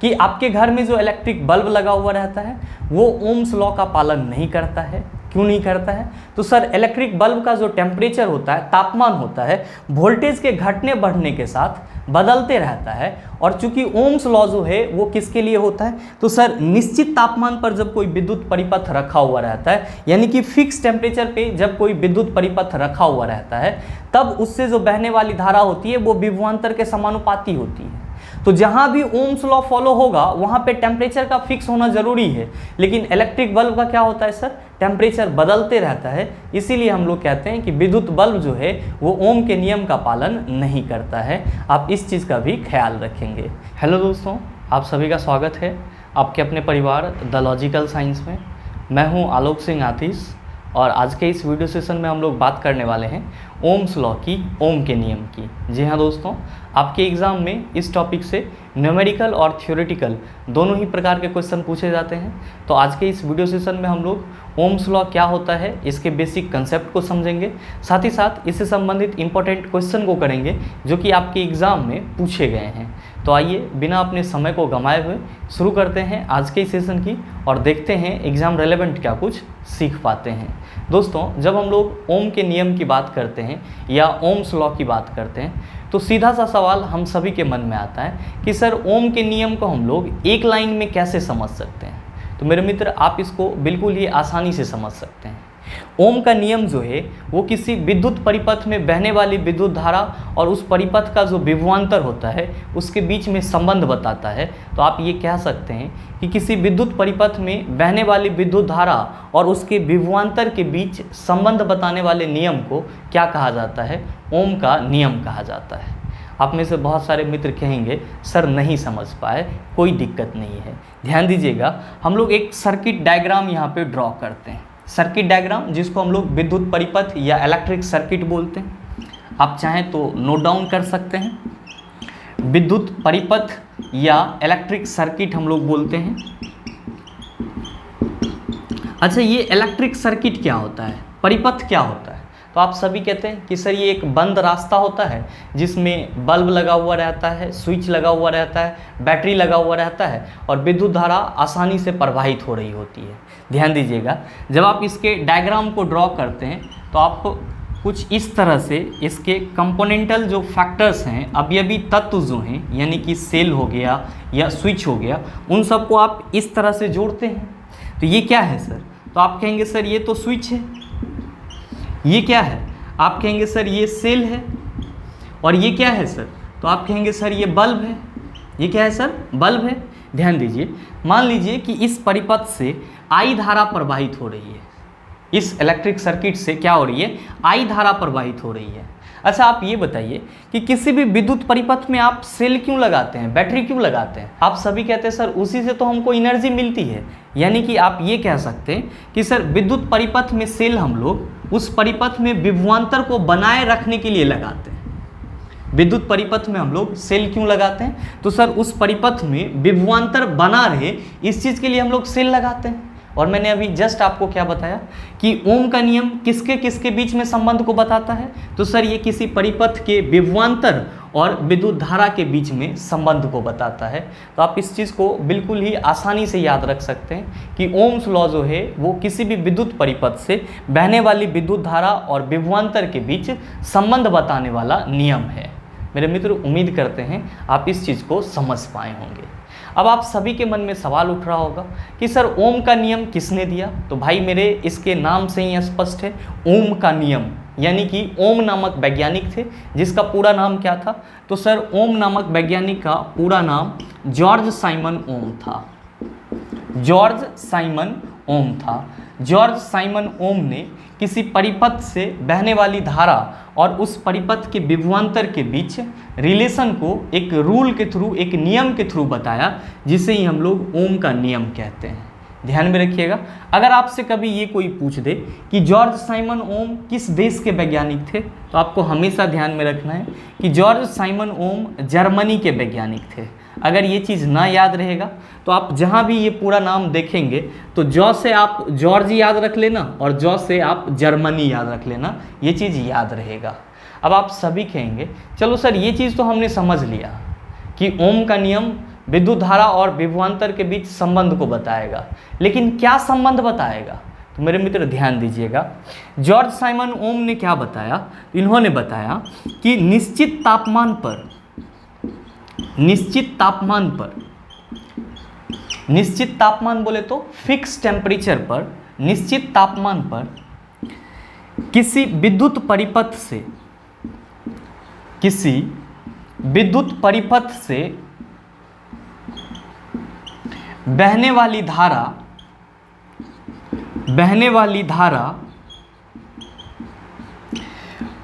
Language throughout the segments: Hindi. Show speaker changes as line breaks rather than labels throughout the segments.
कि आपके घर में जो इलेक्ट्रिक बल्ब लगा हुआ रहता है वो ओम्स लॉ का पालन नहीं करता है। क्यों नहीं करता है? तो सर इलेक्ट्रिक बल्ब का जो टेम्परेचर होता है, तापमान होता है, वोल्टेज के घटने बढ़ने के साथ बदलते रहता है। और चूंकि ओम्स लॉ जो है वो किसके लिए होता है? तो सर निश्चित तापमान पर जब कोई विद्युत परिपथ रखा हुआ रहता है, यानी कि फिक्स टेम्परेचर पे जब कोई विद्युत परिपथ रखा हुआ रहता है, तब उससे जो बहने वाली धारा होती है वो विभवांतर के समानुपाती होती है। तो जहां भी ओम्स लॉ फॉलो होगा वहां पे टेम्परेचर का फिक्स होना जरूरी है, लेकिन इलेक्ट्रिक बल्ब का क्या होता है सर? टेम्परेचर बदलते रहता है। इसीलिए हम लोग कहते हैं कि विद्युत बल्ब जो है वो ओम के नियम का पालन नहीं करता है। आप इस चीज़ का भी ख्याल रखेंगे। हेलो दोस्तों, आप सभी का स्वागत है आपके अपने परिवार द लॉजिकल साइंस में। मैं हूं आलोक सिंह आतिश और आज के इस वीडियो सेशन में हम लोग बात करने वाले हैं ओम्स लॉ की, ओम के नियम की। जी हाँ दोस्तों, आपके एग्ज़ाम में इस टॉपिक से न्यूमेरिकल और थ्योरेटिकल दोनों ही प्रकार के क्वेश्चन पूछे जाते हैं। तो आज के इस वीडियो सेशन में हम लोग ओम्स लॉ क्या होता है, इसके बेसिक कंसेप्ट को समझेंगे, साथ ही साथ इससे संबंधित इंपॉर्टेंट क्वेश्चन को करेंगे जो कि आपके एग्ज़ाम में पूछे गए हैं। तो आइए बिना अपने समय को गंवाए हुए शुरू करते हैं आज के इस सेशन की और देखते हैं एग्ज़ाम रेलेवेंट क्या कुछ सीख पाते हैं। दोस्तों, जब हम लोग ओम के नियम की बात करते हैं या ओम्स लॉ की बात करते हैं तो सीधा सा सवाल हम सभी के मन में आता है कि सर ओम के नियम को हम लोग एक लाइन में कैसे समझ सकते हैं? तो मेरे मित्र, आप इसको बिल्कुल ही आसानी से समझ सकते हैं। ओम का नियम जो है वो किसी विद्युत परिपथ में बहने वाली विद्युत धारा और उस परिपथ का जो विभवांतर होता है उसके बीच में संबंध बताता है। तो आप ये कह सकते हैं कि किसी विद्युत परिपथ में बहने वाली विद्युत धारा और उसके विभवांतर के बीच संबंध बताने वाले नियम को क्या कहा जाता है? ओम का नियम कहा जाता है। आप में से बहुत सारे मित्र कहेंगे सर नहीं समझ पाए, कोई दिक्कत नहीं है। ध्यान दीजिएगा, हम लोग एक सर्किट डायग्राम यहाँ पे ड्रॉ करते हैं। सर्किट डायग्राम जिसको हम लोग विद्युत परिपथ या इलेक्ट्रिक सर्किट बोलते हैं। आप चाहें तो नोट डाउन कर सकते हैं। विद्युत परिपथ या इलेक्ट्रिक सर्किट हम लोग बोलते हैं। अच्छा, ये इलेक्ट्रिक सर्किट क्या होता है, परिपथ क्या होता है? तो आप सभी कहते हैं कि सर ये एक बंद रास्ता होता है जिसमें बल्ब लगा हुआ रहता है, स्विच लगा हुआ रहता है, बैटरी लगा हुआ रहता है और विद्युत धारा आसानी से प्रवाहित हो रही होती है। ध्यान दीजिएगा, जब आप इसके डायग्राम को ड्रॉ करते हैं तो आप कुछ इस तरह से इसके कंपोनेंटल जो फैक्टर्स हैं, अवयवी तत्व जो हैं, यानी कि सेल हो गया या स्विच हो गया, उन सबको आप इस तरह से जोड़ते हैं। तो ये क्या है सर? तो आप कहेंगे सर ये तो स्विच है। ये क्या है? आप कहेंगे सर ये सेल है। और ये क्या है सर? तो आप कहेंगे सर ये बल्ब है। ये क्या है सर? बल्ब है। ध्यान दीजिए, मान लीजिए कि इस परिपथ से आई धारा प्रवाहित हो रही है। इस इलेक्ट्रिक सर्किट से क्या हो रही है? आई धारा प्रवाहित हो रही है। अच्छा, आप ये बताइए कि किसी भी विद्युत परिपथ में आप सेल क्यों लगाते हैं, बैटरी क्यों लगाते हैं? आप सभी कहते हैं सर उसी से तो हमको एनर्जी मिलती है। यानी कि आप ये कह सकते हैं कि सर विद्युत परिपथ में सेल हम लोग उस परिपथ में विभवांतर को बनाए रखने के लिए लगाते हैं। विद्युत परिपथ में हम लोग सेल क्यों लगाते हैं? तो सर उस परिपथ में विभवांतर बना रहे, इस चीज़ के लिए हम लोग सेल लगाते हैं। और मैंने अभी जस्ट आपको क्या बताया कि ओम का नियम किसके किसके बीच में संबंध को बताता है? तो सर ये किसी परिपथ के विभवांतर और विद्युत धारा के बीच में संबंध को बताता है। तो आप इस चीज़ को बिल्कुल ही आसानी से याद रख सकते हैं कि ओम्स लॉ जो है वो किसी भी विद्युत परिपथ से बहने वाली विद्युत धारा और विभवांतर के बीच संबंध बताने वाला नियम है। मेरे मित्र, उम्मीद करते हैं आप इस चीज़ को समझ पाए होंगे। अब आप सभी के मन में सवाल उठ रहा होगा कि सर ओम का नियम किसने दिया? तो भाई मेरे, इसके नाम से ही स्पष्ट है, ओम का नियम। यानी कि ओम नामक वैज्ञानिक थे जिसका पूरा नाम क्या था? तो सर ओम नामक वैज्ञानिक का पूरा नाम जॉर्ज साइमन ओम था। जॉर्ज साइमन ओम था। जॉर्ज साइमन ओम ने किसी परिपथ से बहने वाली धारा और उस परिपथ के विभवांतर के बीच रिलेशन को एक रूल के थ्रू, एक नियम के थ्रू बताया, जिसे ही हम लोग ओम का नियम कहते हैं। ध्यान में रखिएगा, अगर आपसे कभी ये कोई पूछ दे कि जॉर्ज साइमन ओम किस देश के वैज्ञानिक थे, तो आपको हमेशा ध्यान में रखना है कि जॉर्ज साइमन ओम जर्मनी के वैज्ञानिक थे। अगर ये चीज़ ना याद रहेगा तो आप जहाँ भी ये पूरा नाम देखेंगे तो जॉ से आप जॉर्ज याद रख लेना और जॉ से आप जर्मनी याद रख लेना, ये चीज़ याद रहेगा। अब आप सभी कहेंगे चलो सर ये चीज़ तो हमने समझ लिया कि ओम का नियम विद्युत धारा और विभवांतर के बीच संबंध को बताएगा। लेकिन क्या संबंध बताएगा? तो मेरे मित्र ध्यान दीजिएगा, जॉर्ज साइमन ओम ने क्या बताया? इन्होंने बताया कि निश्चित तापमान पर निश्चित तापमान बोले तो फिक्स टेम्परेचर पर, निश्चित तापमान पर किसी विद्युत परिपथ से बहने वाली धारा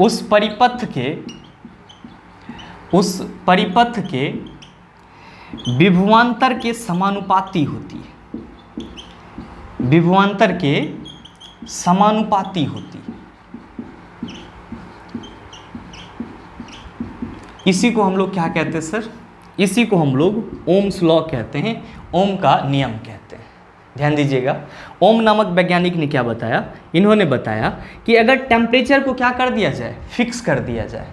उस परिपथ के विभवांतर के समानुपाती होती है, विभवांतर के समानुपाती होती है। इसी को हम लोग क्या कहते हैं सर? इसी को हम लोग ओम्स लॉ कहते हैं, ओम का नियम कहते हैं। ध्यान दीजिएगा, ओम नामक वैज्ञानिक ने क्या बताया? इन्होंने बताया कि अगर टेम्परेचर को क्या कर दिया जाए? फिक्स कर दिया जाए,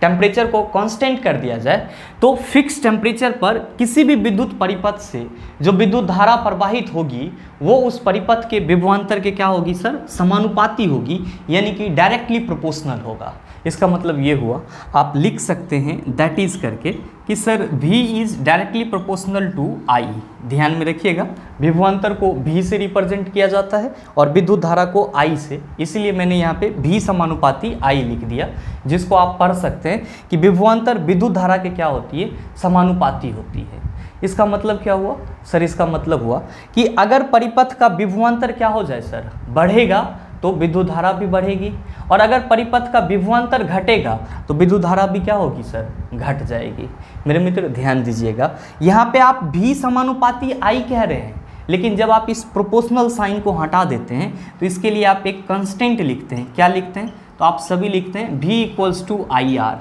टेम्परेचर को कांस्टेंट कर दिया जाए, तो फिक्स टेम्परेचर पर किसी भी विद्युत परिपथ से जो विद्युत धारा प्रवाहित होगी वो उस परिपथ के विभवांतर के क्या होगी सर? समानुपाती होगी, यानी कि डायरेक्टली प्रोपोर्शनल होगा। इसका मतलब ये हुआ, आप लिख सकते हैं दैट इज करके कि sir V is directly proportional to I। ध्यान में रखिएगा, विभवांतर को V से रिप्रेजेंट किया जाता है और विद्युत धारा को I से, इसलिए मैंने यहाँ पे V समानुपाती I लिख दिया, जिसको आप पढ़ सकते हैं कि विभवांतर विद्युत धारा के क्या होती है? समानुपाती होती है। इसका मतलब क्या हुआ सर? इसका मतलब हुआ कि अगर परिपथ का विभवांतर क्या हो जाए सर? बढ़ेगा तो विद्युत धारा भी बढ़ेगी, और अगर परिपथ का विभवांतर घटेगा तो विद्युत धारा भी क्या होगी सर? घट जाएगी। मेरे मित्र ध्यान दीजिएगा, यहाँ पे आप V समानुपाती I कह रहे हैं, लेकिन जब आप इस प्रोपोर्शनल साइन को हटा देते हैं तो इसके लिए आप एक कांस्टेंट लिखते हैं। क्या लिखते हैं? तो आप सभी लिखते हैं V इक्वल्स टू IR।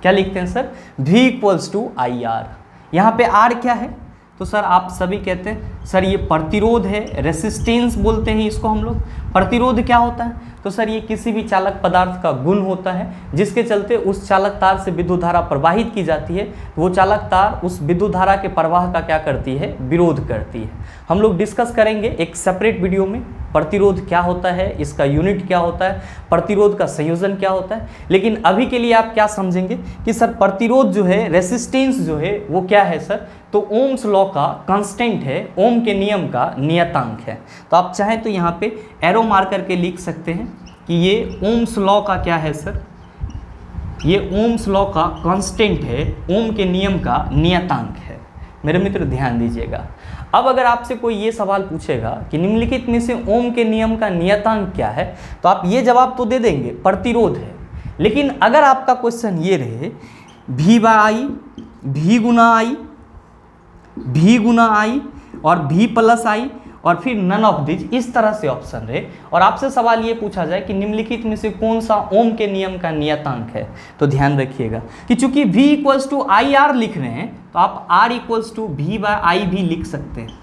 क्या लिखते हैं sir? V equals to IR। यहाँ पे R क्या है? तो सर आप सभी कहते हैं सर ये प्रतिरोध है, रेसिस्टेंस बोलते हैं इसको हम लोग। प्रतिरोध क्या होता है? तो सर ये किसी भी चालक पदार्थ का गुण होता है जिसके चलते उस चालक तार से विद्युत धारा प्रवाहित की जाती है, वो चालक तार उस विद्युत धारा के प्रवाह का क्या करती है? विरोध करती है। हम लोग डिस्कस करेंगे एक सेपरेट वीडियो में प्रतिरोध क्या होता है, इसका यूनिट क्या होता है, प्रतिरोध का संयोजन क्या होता है। लेकिन अभी के लिए आप क्या समझेंगे कि सर प्रतिरोध जो है, रेसिस्टेंस जो है वो क्या है सर? तो ओम्स लॉ का कांस्टेंट है, ओम के नियम का नियतांक है। तो आप चाहें तो यहाँ पे एरो मार करके लिख सकते हैं कि ये ओम्स लॉ का क्या है सर? ये ओम्स लॉ का कांस्टेंट है, ओम के नियम का नियतांक है। मेरे मित्र ध्यान दीजिएगा, अब अगर आपसे कोई ये सवाल पूछेगा कि निम्नलिखित में से ओम के नियम का नियतांक क्या है, तो आप ये जवाब तो दे देंगे प्रतिरोध है। लेकिन अगर आपका क्वेश्चन ये रहे V गुना I और V प्लस I और फिर नन ऑफ दिस, इस तरह से ऑप्शन रहे, और आपसे सवाल ये पूछा जाए कि निम्नलिखित में से कौन सा ओम के नियम का नियतांक है, तो ध्यान रखिएगा कि चूंकि V इक्वल्स टू IR लिख रहे हैं तो आप R equals to V by I भी लिख सकते हैं।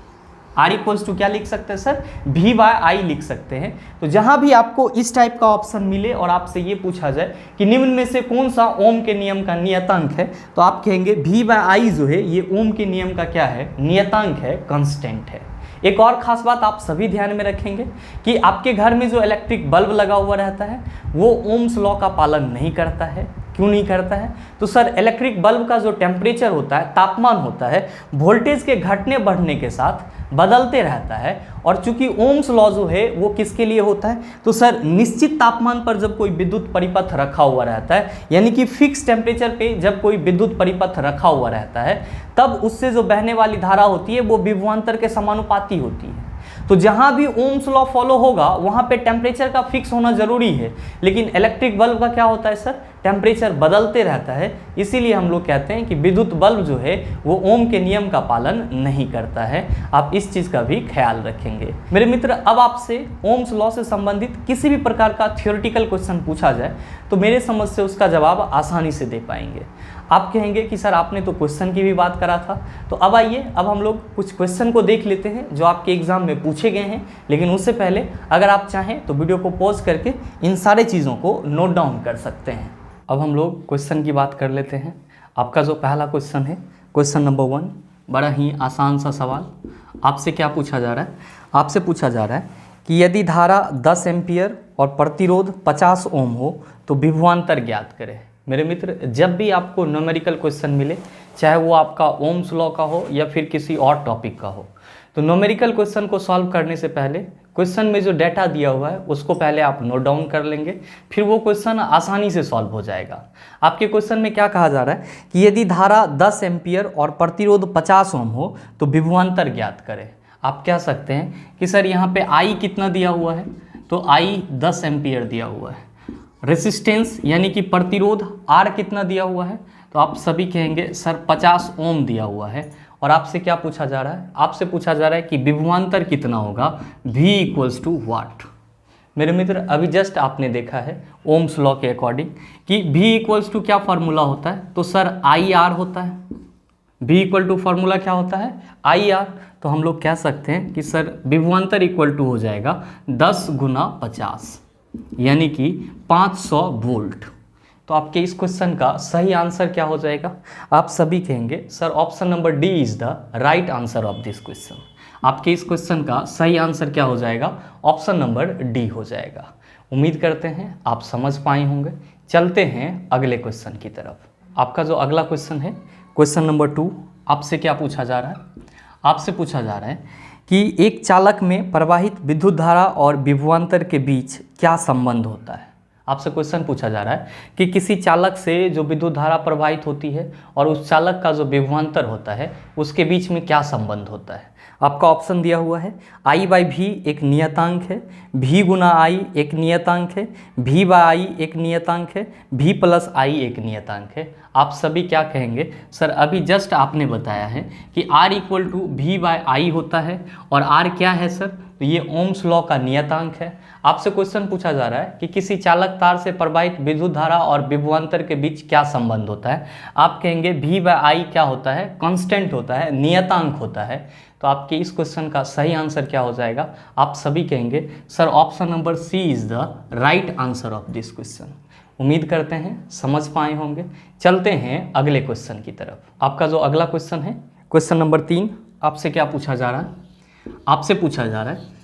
R इक्वल्स टू क्या लिख सकते हैं सर? V बाय I लिख सकते हैं। तो जहाँ भी आपको इस टाइप का ऑप्शन मिले और आपसे ये पूछा जाए कि निम्न में से कौन सा ओम के नियम का नियतांक है, तो आप कहेंगे V बाय I जो है ये ओम के नियम का क्या है? नियतांक है, कांस्टेंट है। एक और ख़ास बात आप सभी ध्यान में रखेंगे कि आपके घर में जो इलेक्ट्रिक बल्ब लगा हुआ रहता है वो ओम्स लॉ का पालन नहीं करता है। क्यों नहीं करता है? तो सर इलेक्ट्रिक बल्ब का जो टेम्परेचर होता है, तापमान होता है, वोल्टेज के घटने बढ़ने के साथ बदलते रहता है, और चूंकि ओम्स लॉ जो है वो किसके लिए होता है? तो सर निश्चित तापमान पर जब कोई विद्युत परिपथ रखा हुआ रहता है, यानी कि फिक्स टेम्परेचर पे जब कोई विद्युत परिपथ रखा हुआ रहता है, तब उससे जो बहने वाली धारा होती है वो विभवांतर के समानुपाती होती है। तो जहाँ भी ओम्स लॉ फॉलो होगा वहाँ पे टेम्परेचर का फिक्स होना जरूरी है, लेकिन इलेक्ट्रिक बल्ब का क्या होता है सर? टेम्परेचर बदलते रहता है। इसीलिए हम लोग कहते हैं कि विद्युत बल्ब जो है वो ओम के नियम का पालन नहीं करता है। आप इस चीज़ का भी ख्याल रखेंगे। मेरे मित्र, अब आपसे ओम्स लॉ से संबंधित किसी भी प्रकार का थ्योरेटिकल क्वेश्चन पूछा जाए तो मेरे समझ से उसका जवाब आसानी से दे पाएंगे। आप कहेंगे कि सर आपने तो क्वेश्चन की भी बात करा था, तो अब आइए अब हम लोग कुछ क्वेश्चन को देख लेते हैं जो आपके एग्जाम में पूछे गए हैं। लेकिन उससे पहले अगर आप चाहें तो वीडियो को पॉज करके इन सारे चीज़ों को नोट डाउन कर सकते हैं। अब हम लोग क्वेश्चन की बात कर लेते हैं। आपका जो पहला क्वेश्चन है, क्वेश्चन नंबर 1, बड़ा ही आसान सा सवाल। आपसे क्या पूछा जा रहा है? आपसे पूछा जा रहा है कि यदि धारा 10 एम्पियर और प्रतिरोध 50 ओम हो तो विभवांतर ज्ञात करें। मेरे मित्र, जब भी आपको न्यूमेरिकल क्वेश्चन मिले, चाहे वो आपका ओम्स लॉ का हो या फिर किसी और टॉपिक का हो, तो न्यूमेरिकल क्वेश्चन को सॉल्व करने से पहले क्वेश्चन में जो डाटा दिया हुआ है उसको पहले आप नोट डाउन कर लेंगे, फिर वो क्वेश्चन आसानी से सॉल्व हो जाएगा। आपके क्वेश्चन में क्या कहा जा रहा है कि यदि धारा 10 एम्पियर और प्रतिरोध 50 ओम हो तो विभवांतर ज्ञात करें। आप कह सकते हैं कि सर यहाँ पे आई कितना दिया हुआ है, तो आई 10 एम्पियर दिया हुआ है। रेसिस्टेंस यानी कि प्रतिरोध आर कितना दिया हुआ है, तो आप सभी कहेंगे सर 50 ओम दिया हुआ है। और आपसे क्या पूछा जा रहा है? आपसे पूछा जा रहा है कि विभवांतर कितना होगा, V = वाट। मेरे मित्र, अभी जस्ट आपने देखा है ओम्स लॉ के अकॉर्डिंग कि V क्या फार्मूला होता है, तो सर IR होता है। V फार्मूला क्या होता है, IR। तो हम लोग कह सकते हैं कि सर विभवांतर इक्वल टू हो जाएगा 10 × 50 यानी कि 500 वोल्ट। तो आपके इस क्वेश्चन का सही आंसर क्या हो जाएगा? आप सभी कहेंगे sir option number D is the right answer of this question. आपके इस क्वेश्चन का सही आंसर क्या हो जाएगा? ऑप्शन नंबर डी हो जाएगा। उम्मीद करते हैं आप समझ पाए होंगे। चलते हैं अगले क्वेश्चन की तरफ। आपका जो अगला क्वेश्चन है, क्वेश्चन नंबर 2, आपसे क्या पूछा जा रहा है? आपसे पूछा जा रहा है कि एक चालक में प्रवाहित विद्युत धारा और विभवांतर के बीच क्या संबंध होता है। आपसे क्वेश्चन पूछा जा रहा है कि किसी चालक से जो विद्युत धारा प्रवाहित होती है और उस चालक का जो विभवांतर होता है उसके बीच में क्या संबंध होता है। आपका ऑप्शन दिया हुआ है I/V एक नियतांक है, V × I एक नियतांक है, V/I एक नियतांक है, V+I एक नियतांक है। आप सभी क्या कहेंगे? सर अभी जस्ट आपने बताया है कि R = V/I होता है और R क्या है सर? तो ये ओम्स लॉ का नियतांक है। आपसे क्वेश्चन पूछा जा रहा है कि किसी चालक तार से प्रवाहित विद्युत धारा और विभवांतर के बीच क्या संबंध होता है। आप कहेंगे V/I क्या होता है? कांस्टेंट होता है, नियतांक होता है। तो आपके इस क्वेश्चन का सही आंसर क्या हो जाएगा? आप सभी कहेंगे sir option number C is the right answer of this question. उम्मीद करते हैं समझ पाए होंगे। चलते हैं अगले क्वेश्चन की तरफ। आपका जो अगला क्वेश्चन है, क्वेश्चन नंबर 3, आपसे क्या पूछा जा रहा है? आपसे पूछा जा रहा है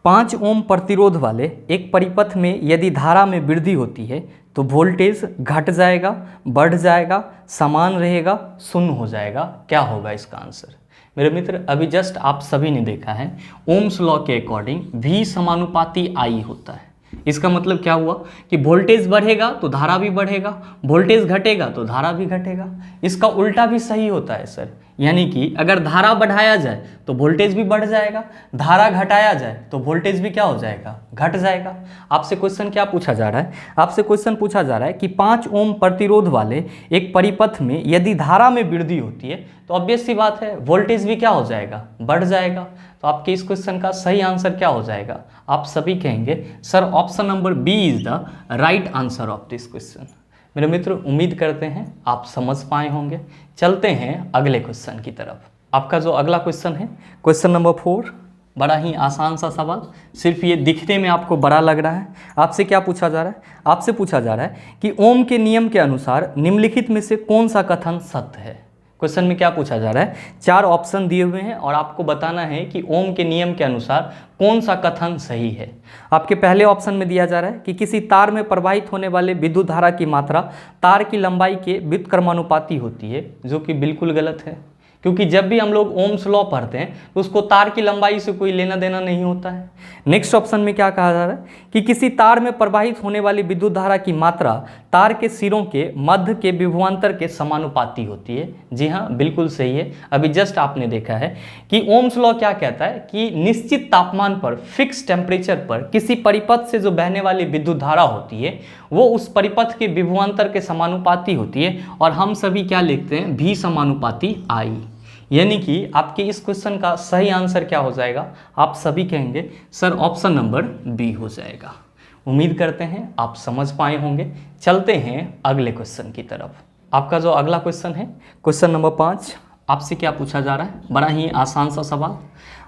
5 ओम प्रतिरोध वाले एक परिपथ में यदि धारा में वृद्धि होती है तो वोल्टेज घट जाएगा, बढ़ जाएगा, समान रहेगा, शून्य हो जाएगा। क्या होगा इसका आंसर? मेरे मित्र, अभी जस्ट आप सभी ने देखा है ओम्स लॉ के अकॉर्डिंग V = I होता है। इसका मतलब क्या हुआ कि वोल्टेज बढ़ेगा तो धारा भी बढ़ेगा, वोल्टेज घटेगा तो धारा भी घटेगा। इसका उल्टा भी सही होता है सर, यानी कि अगर धारा बढ़ाया जाए तो वोल्टेज भी बढ़ जाएगा, धारा घटाया जाए तो वोल्टेज भी क्या हो जाएगा? घट जाएगा। आपसे क्वेश्चन क्या पूछा जा रहा है? आपसे क्वेश्चन पूछा जा रहा है कि 5 ओम प्रतिरोध वाले एक परिपथ में यदि धारा में वृद्धि होती है तो ऑब्वियस सी बात है वोल्टेज भी क्या हो जाएगा? बढ़ जाएगा। तो आपके इस क्वेश्चन का सही आंसर क्या हो जाएगा? आप सभी कहेंगे sir option number B is the right answer of this question. मेरे मित्र, उम्मीद करते हैं आप समझ पाए होंगे। चलते हैं अगले क्वेश्चन की तरफ। आपका जो अगला क्वेश्चन है, क्वेश्चन नंबर 4, बड़ा ही आसान सा सवाल, सिर्फ ये दिखने में आपको बड़ा लग रहा है। आपसे क्या पूछा जा रहा है? आपसे पूछा जा रहा है कि ओम के नियम के अनुसार निम्नलिखित में से कौन सा कथन सत्य है। क्वेश्चन में क्या पूछा जा रहा है? 4 ऑप्शन दिए हुए हैं और आपको बताना है कि ओम के नियम के अनुसार कौन सा कथन सही है। आपके पहले ऑप्शन में दिया जा रहा है कि किसी तार में प्रवाहित होने वाले विद्युत धारा की मात्रा तार की लंबाई के व्युत्क्रमानुपाती होती है, जो कि बिल्कुल गलत है, क्योंकि जब भी हम लोग ओम्स लॉ पढ़ते हैं तो उसको तार की लंबाई से कोई लेना देना नहीं होता है। नेक्स्ट ऑप्शन में क्या कहा जा रहा है कि किसी तार में प्रवाहित होने वाली विद्युत धारा की मात्रा तार के सिरों के मध्य के विभवांतर के समानुपाती होती है। जी हाँ, बिल्कुल सही है। अभी जस्ट आपने देखा है कि ओम्स लॉ क्या कहता है कि निश्चित तापमान पर, फिक्स टेम्परेचर पर किसी परिपथ से जो बहने वाली विद्युत धारा होती है वो उस परिपथ के विभवांतर के समानुपाती होती है। और हम सभी क्या लिखते हैं? V = I। यानी कि आपके इस क्वेश्चन का सही आंसर क्या हो जाएगा? आप सभी कहेंगे सर ऑप्शन नंबर बी हो जाएगा। उम्मीद करते हैं आप समझ पाए होंगे। चलते हैं अगले क्वेश्चन की तरफ। आपका जो अगला क्वेश्चन है, क्वेश्चन नंबर 5, आपसे क्या पूछा जा रहा है, बड़ा ही आसान सा सवाल।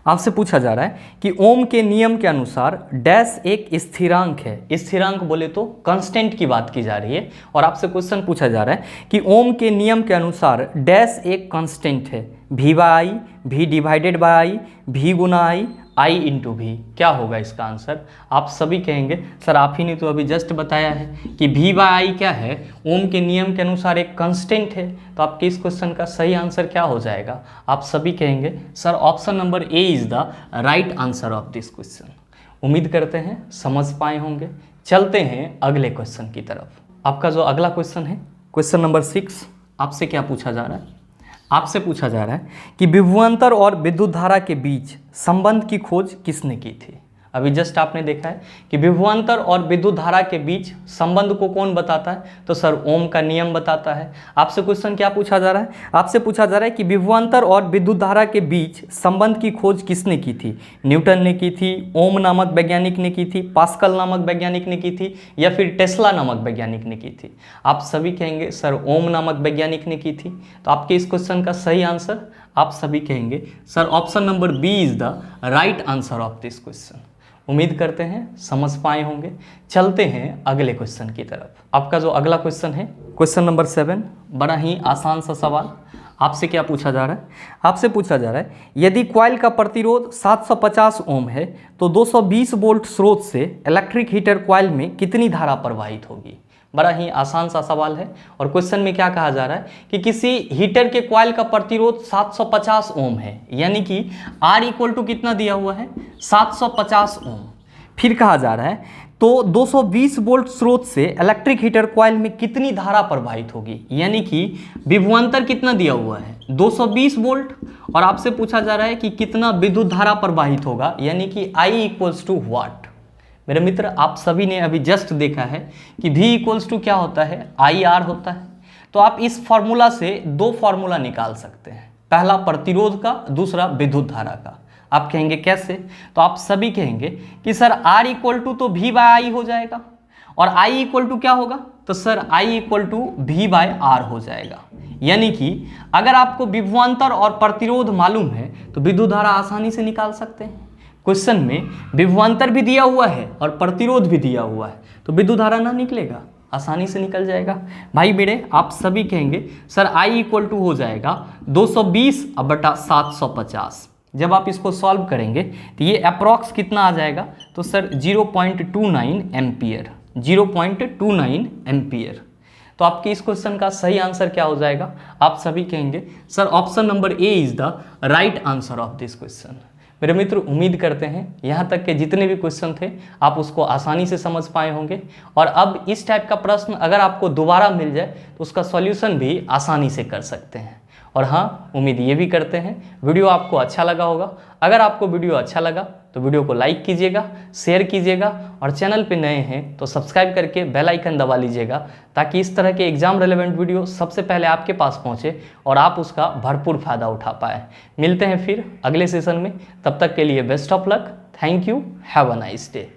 आपसे पूछा जा रहा है कि ओम के नियम के अनुसार डैश एक स्थिरांक है। स्थिरांक बोले तो कांस्टेंट की बात की जा रही है, और आपसे क्वेश्चन पूछा जा रहा है कि ओम के नियम के अनुसार डैश एक कांस्टेंट है, V by I, V divided by I, V गुना आई, आई इंटू भी। क्या होगा इसका आंसर? आप सभी कहेंगे सर आप ही ने तो अभी जस्ट बताया है कि वी बाई आई क्या है, ओम के नियम के अनुसार एक कांस्टेंट है। तो आपके इस क्वेश्चन का सही आंसर क्या हो जाएगा? आप सभी कहेंगे sir option number A is the right answer of this question. उम्मीद करते हैं समझ पाए होंगे। चलते हैं अगले क्वेश्चन की तरफ। आपका जो अगला क्वेश्चन है, क्वेश्चन नंबर 6, आपसे क्या पूछा जा रहा है? आपसे पूछा जा रहा है कि विभवांतर और विद्युत धारा के बीच संबंध की खोज किसने की थी? अभी जस्ट आपने देखा है कि विभवांतर और विद्युत धारा के बीच संबंध को कौन बताता है? तो सर ओम का नियम बताता है। आपसे क्वेश्चन क्या पूछा जा रहा है? आपसे पूछा जा रहा है कि विभवांतर और विद्युत धारा के बीच संबंध की खोज किसने की थी? न्यूटन ने की थी, ओम नामक वैज्ञानिक ने की थी, पास्कल नामक वैज्ञानिक ने की थी, या फिर टेस्ला नामक वैज्ञानिक ने की थी? आप सभी कहेंगे सर ओम नामक वैज्ञानिक ने की थी। तो आपके इस क्वेश्चन का सही आंसर आप सभी कहेंगे sir option number B is the right answer of this question. उम्मीद करते हैं समझ पाए होंगे। चलते हैं अगले क्वेश्चन की तरफ। आपका जो अगला क्वेश्चन है, क्वेश्चन नंबर 7, बड़ा ही आसान सा सवाल। आपसे क्या पूछा जा रहा है? आपसे पूछा जा रहा है यदि कॉइल का प्रतिरोध 750 ओम है तो 220 वोल्ट स्रोत से इलेक्ट्रिक हीटर कॉइल में कितनी धारा प्रवाहित होगी? बड़ा ही आसान सा सवाल है, और क्वेश्चन में क्या कहा जा रहा है कि किसी हीटर के कॉइल का प्रतिरोध 750 ओम है, यानी कि R इक्वल टू कितना दिया हुआ है? 750 ओम। फिर कहा जा रहा है तो 220 वोल्ट स्रोत से इलेक्ट्रिक हीटर कॉइल में कितनी धारा प्रवाहित होगी, यानी कि विभवांतर कितना दिया हुआ है? 220 वोल्ट, और आपसे पूछा जा रहा है कि कितना विद्युत धारा प्रवाहित होगा, यानी कि I इक्वल्स टू व्हाट? मेरे मित्र आप सभी ने अभी जस्ट देखा है कि V इक्वल्स टू क्या होता है? IR होता है। तो आप इस फॉर्मूला से दो फॉर्मूला निकाल सकते हैं, पहला प्रतिरोध का, दूसरा विद्युत धारा का। आप कहेंगे कैसे? तो आप सभी कहेंगे कि सर R इक्वल टू तो V बाय I हो जाएगा, और I इक्वल टू क्या होगा? तो sir I equal to V by R हो जाएगा। यानी कि अगर आपको विभवांतर और प्रतिरोध मालूम है तो विद्युत धारा आसानी से निकाल सकते हैं। क्वेश्चन में विभवांतर भी दिया हुआ है और प्रतिरोध भी दिया हुआ है, तो विद्युत धारा ना निकलेगा, आसानी से निकल जाएगा। भाई मेरे आप सभी कहेंगे सर I इक्वल टू हो जाएगा 220 बटा 750। जब आप इसको सॉल्व करेंगे तो ये अप्रॉक्स कितना आ जाएगा? तो सर 0.29 एम्पियर, 0.29 एम्पियर। तो आपके इस क्वेश्चन का सही आंसर क्या हो जाएगा? आप सभी कहेंगे sir option number A is the right answer of this question. मेरे मित्र उम्मीद करते हैं यहाँ तक के जितने भी क्वेश्चन थे आप उसको आसानी से समझ पाए होंगे, और अब इस टाइप का प्रश्न अगर आपको दोबारा मिल जाए तो उसका सॉल्यूशन भी आसानी से कर सकते हैं। और हाँ, उम्मीद ये भी करते हैं वीडियो आपको अच्छा लगा होगा। अगर आपको वीडियो अच्छा लगा तो वीडियो को लाइक कीजिएगा, शेयर कीजिएगा, और चैनल पे नए हैं तो सब्सक्राइब करके बेल आइकन दबा लीजिएगा, ताकि इस तरह के एग्जाम रिलेवेंट वीडियो सबसे पहले आपके पास पहुंचे और आप उसका भरपूर फायदा उठा पाए। मिलते हैं फिर अगले सेशन में, तब तक के लिए best of luck. Thank you, have a nice day.